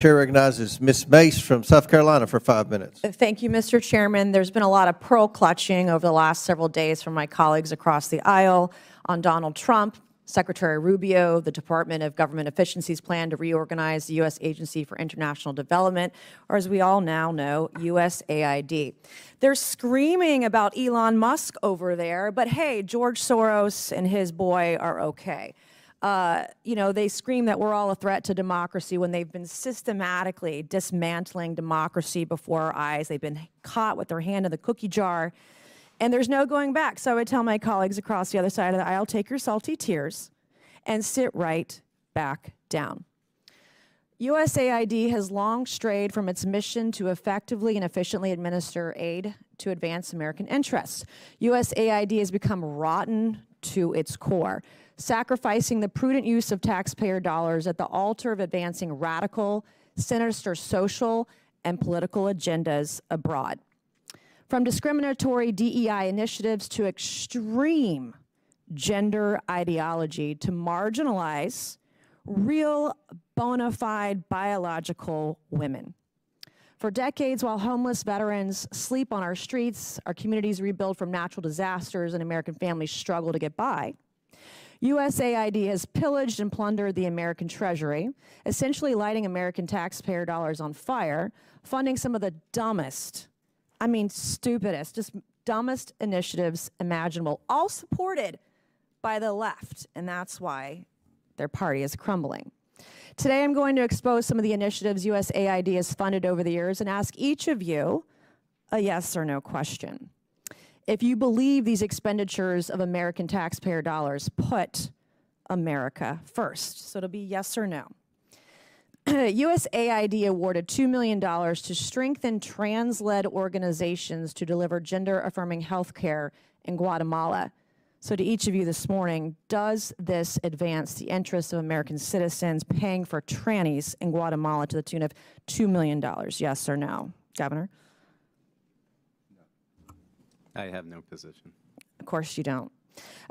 Chair recognizes Ms. Mace from South Carolina for 5 minutes. Thank you, Mr. Chairman. There's been a lot of pearl clutching over the last several days from my colleagues across the aisle on Donald Trump, Secretary Rubio, the Department of Government Efficiency's plan to reorganize the U.S. Agency for International Development, or as we all now know, USAID. They're screaming about Elon Musk over there, but hey, George Soros and his boy are okay. You know, they scream that we're all a threat to democracy when they've been systematically dismantling democracy before our eyes. They've been caught with their hand in the cookie jar, and there's no going back. So I would tell my colleagues across the other side of the aisle, take your salty tears and sit right back down. USAID has long strayed from its mission to effectively and efficiently administer aid to advance American interests. USAID has become rotten to its core, sacrificing the prudent use of taxpayer dollars at the altar of advancing radical, sinister social and political agendas abroad. From discriminatory DEI initiatives to extreme gender ideology to marginalize real bona fide biological women. For decades, while homeless veterans sleep on our streets, our communities rebuild from natural disasters, and American families struggle to get by, USAID has pillaged and plundered the American treasury, essentially lighting American taxpayer dollars on fire, funding some of the dumbest, I mean stupidest, just dumbest initiatives imaginable, all supported by the left, and that's why their party is crumbling. Today I'm going to expose some of the initiatives USAID has funded over the years and ask each of you a yes or no question. If you believe these expenditures of American taxpayer dollars put America first. So it'll be yes or no. USAID awarded $2 million to strengthen trans-led organizations to deliver gender-affirming health care in Guatemala. So to each of you this morning, does this advance the interests of American citizens paying for trannies in Guatemala to the tune of $2 million? Yes or no? Governor? I have no position. Of course you don't.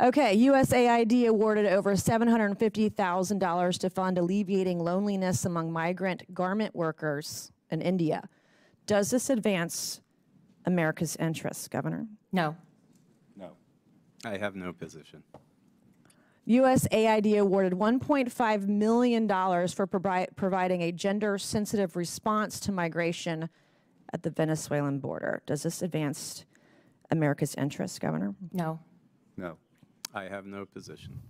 Okay, USAID awarded over $750,000 to fund alleviating loneliness among migrant garment workers in India. Does this advance America's interests, Governor? No. No. I have no position. USAID awarded $1.5 million for providing a gender-sensitive response to migration at the Venezuelan border. Does this advance America's interests, Governor? No. No. I have no position.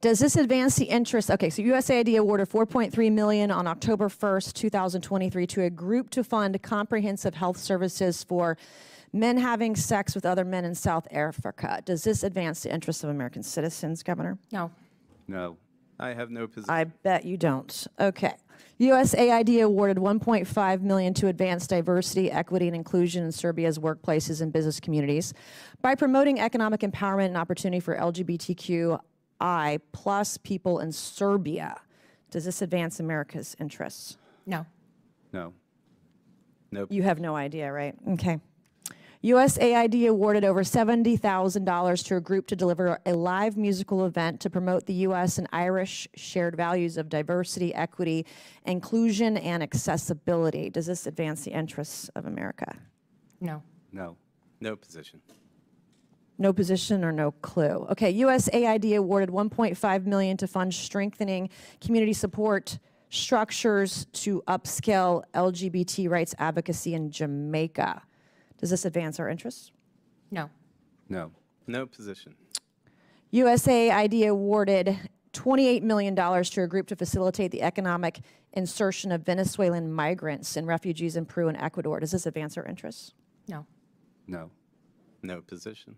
Does this advance the interests? Okay, so USAID awarded $4.3 million on October 1st, 2023 to a group to fund comprehensive health services for men having sex with other men in South Africa. Does this advance the interests of American citizens, Governor? No. No. I have no position. I bet you don't. Okay. USAID awarded $1.5 million to advance diversity, equity, and inclusion in Serbia's workplaces and business communities by promoting economic empowerment and opportunity for LGBTQI plus people in Serbia. Does this advance America's interests? No. No. Nope. You have no idea, right? Okay. USAID awarded over $70,000 to a group to deliver a live musical event to promote the U.S. and Irish shared values of diversity, equity, inclusion, and accessibility. Does this advance the interests of America? No. No. No position. No position or no clue. Okay, USAID awarded $1.5 million to fund strengthening community support structures to upscale LGBT rights advocacy in Jamaica. Does this advance our interests? No. No. No position. USAID awarded $28 million to a group to facilitate the economic insertion of Venezuelan migrants and refugees in Peru and Ecuador. Does this advance our interests? No. No. No position.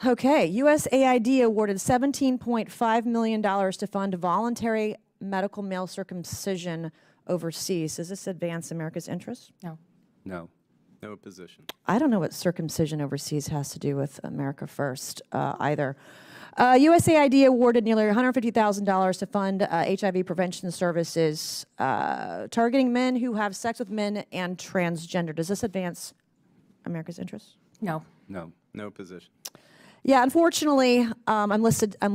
Okay, USAID awarded $17.5 million to fund voluntary medical male circumcision overseas. Does this advance America's interests? No. No. No position. I don't know what circumcision overseas has to do with America First either. USAID awarded nearly $150,000 to fund HIV prevention services targeting men who have sex with men and transgender. Does this advance America's interests? No. No. No position. Yeah, unfortunately, I'm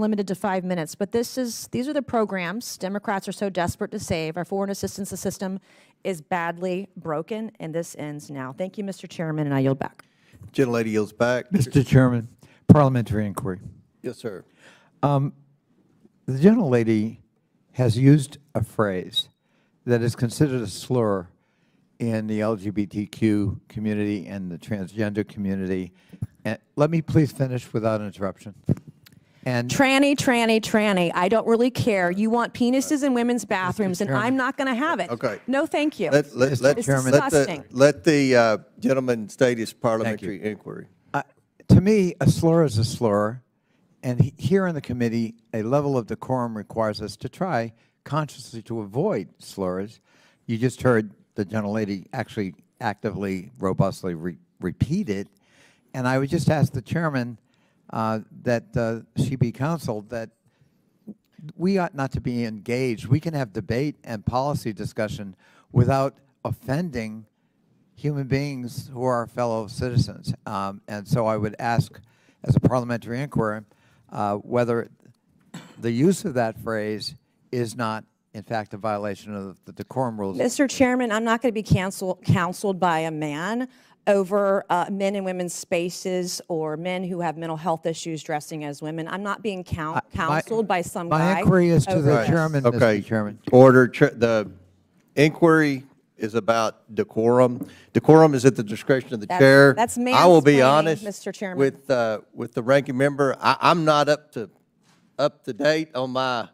limited to 5 minutes, but these are the programs Democrats are so desperate to save. Our foreign assistance system is badly broken, and this ends now. Thank you, Mr. Chairman, and I yield back. Gentlelady yields back. Mr. Chairman, parliamentary inquiry. Yes, sir. The gentlelady has used a phrase that is considered a slur in the LGBTQ community and the transgender community. And let me please finish without interruption. And Tranny, tranny, tranny. I don't really care. You want penises in women's bathrooms, and I'm not going to have it. Okay. No, thank you. Let It's disgusting. let the gentleman state his parliamentary inquiry. to me, a slur is a slur. And here in the committee, a level of decorum requires us to try consciously to avoid slurs. You just heard the gentlelady actually actively, robustly repeat it. And I would just ask the chairman that she be counseled that we ought not to be engaged. We can have debate and policy discussion without offending human beings who are our fellow citizens. And so I would ask, as a parliamentary inquiry, whether the use of that phrase is not, in fact, a violation of the decorum rules. Mr. Chairman, I'm not going to be counseled by a man over men and women's spaces or men who have mental health issues dressing as women. I'm not being counseled by some guy. My inquiry is to the over chairman, Okay. Mr. Chairman. Order. The inquiry is about decorum. Decorum is at the discretion of the chair. That's I will be mansplaining, honest, Mr. Chairman. with the ranking member. I'm not up to date on my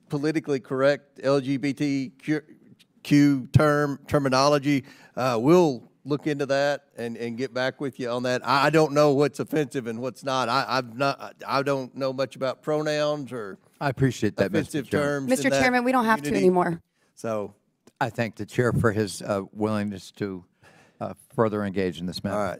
politically correct LGBTQ terminology. We'll look into that and get back with you on that. I don't know what's offensive and what's not. I don't know much about pronouns or I appreciate that, offensive Mr. Chairman. terms. Mr. in that Chairman, we don't have to community. anymore. So, I thank the chair for his willingness to further engage in this matter. all right.